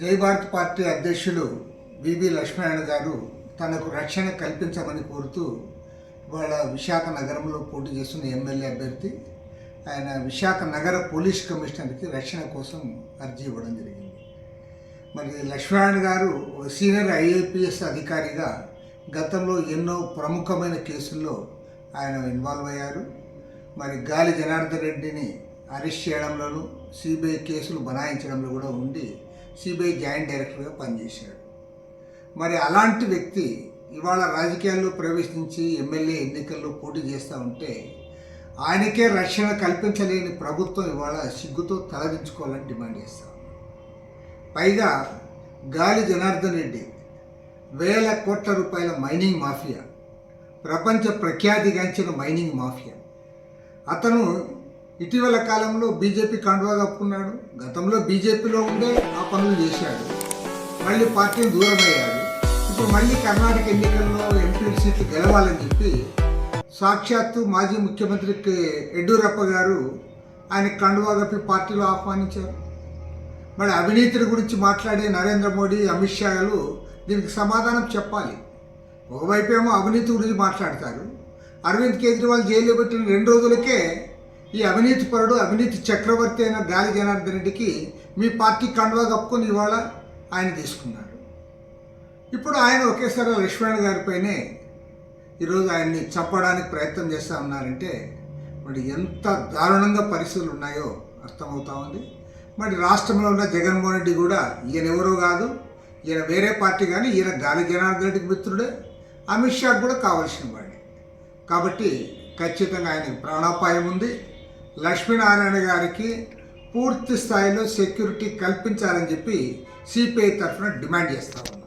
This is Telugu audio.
జై భారత్ పార్టీ అధ్యక్షులు వివి లక్ష్మీనారాయణ గారు తనకు రక్షణ కల్పించమని కోరుతూ ఇవాళ విశాఖ నగరంలో పోటీ చేస్తున్న ఎమ్మెల్యే అభ్యర్థి ఆయన విశాఖ నగర పోలీస్ కమిషనర్కి రక్షణ కోసం అర్జీ ఇవ్వడం జరిగింది. మరి లక్ష్మీనారాయణ గారు సీనియర్ ఐఏపీఎస్ అధికారిగా గతంలో ఎన్నో ప్రముఖమైన కేసుల్లో ఆయన ఇన్వాల్వ్ అయ్యారు. మరి గాలి జనార్దన్ రెడ్డిని అరెస్ట్ చేయడంలోనూ సిబిఐ కేసులు బనాయించడంలో కూడా ఉండి సిబిఐ జాయింట్ డైరెక్టర్గా పనిచేశాడు. మరి అలాంటి వ్యక్తి ఇవాళ రాజకీయాల్లో ప్రవేశించి ఎమ్మెల్యే ఎన్నికల్లో పోటీ చేస్తూ ఉంటే ఆయనకే రక్షణ కల్పించలేని ప్రభుత్వం ఇవాళ సిగ్గుతో తలదించుకోవాలని డిమాండ్ చేస్తాం. పైగా గాలి జనార్దన్ రెడ్డి వేల కోట్ల రూపాయల మైనింగ్ మాఫియా, ప్రపంచ ప్రఖ్యాతిగాంచిన మైనింగ్ మాఫియా. అతను ఇటీవల కాలంలో బీజేపీ కండువా కప్పుకున్నాడు. గతంలో బీజేపీలో ఉండే ఆ పనులు చేశాడు. మళ్ళీ పార్టీని దూరం అయ్యాడు. ఇప్పుడు మళ్ళీ కర్ణాటక ఎన్నికల్లో ఎంపీ సీట్లు గెలవాలని చెప్పి సాక్షాత్తు మాజీ ముఖ్యమంత్రి యడ్యూరప్ప గారు ఆయన కండువా కప్పి పార్టీలో ఆహ్వానించారు. మరి అవినీతిని గురించి మాట్లాడే నరేంద్ర మోడీ, అమిత్ షాలు దీనికి సమాధానం చెప్పాలి. ఒకవైపేమో అవినీతి గురించి మాట్లాడతారు. అరవింద్ కేజ్రీవాల్ జైల్లో పెట్టిన 2 రోజులకే ఈ అవినీతి పరుడు, అవినీతి చక్రవర్తి అయిన గాలి జనార్దన్ రెడ్డికి మీ పార్టీ కండువా కప్పుకొని ఇవాళ ఆయన తీసుకున్నారు. ఇప్పుడు ఆయన ఒకేసారి లక్ష్మణ్ గారిపైనే ఈరోజు ఆయన్ని చంపడానికి ప్రయత్నం చేస్తూ ఉన్నారంటే మరి ఎంత దారుణంగా పరిస్థితులు ఉన్నాయో అర్థమవుతా ఉంది. మరి రాష్ట్రంలో ఉన్న జగన్మోహన్ రెడ్డి కూడా ఈయన ఎవరో కాదు, ఈయన వేరే పార్టీ, కానీ ఈయన గాలి జనార్దన్ రెడ్డికి మిత్రుడే, అమిత్ షాకు కూడా కావాల్సిన వాడే. కాబట్టి ఖచ్చితంగా ఆయనకు ప్రాణాపాయం ఉంది. లక్ష్మీనారాయణ గారికి పూర్తి స్థాయిలో సెక్యూరిటీ కల్పించాలని చెప్పి సిపిఐ తరఫున డిమాండ్ చేస్తాము.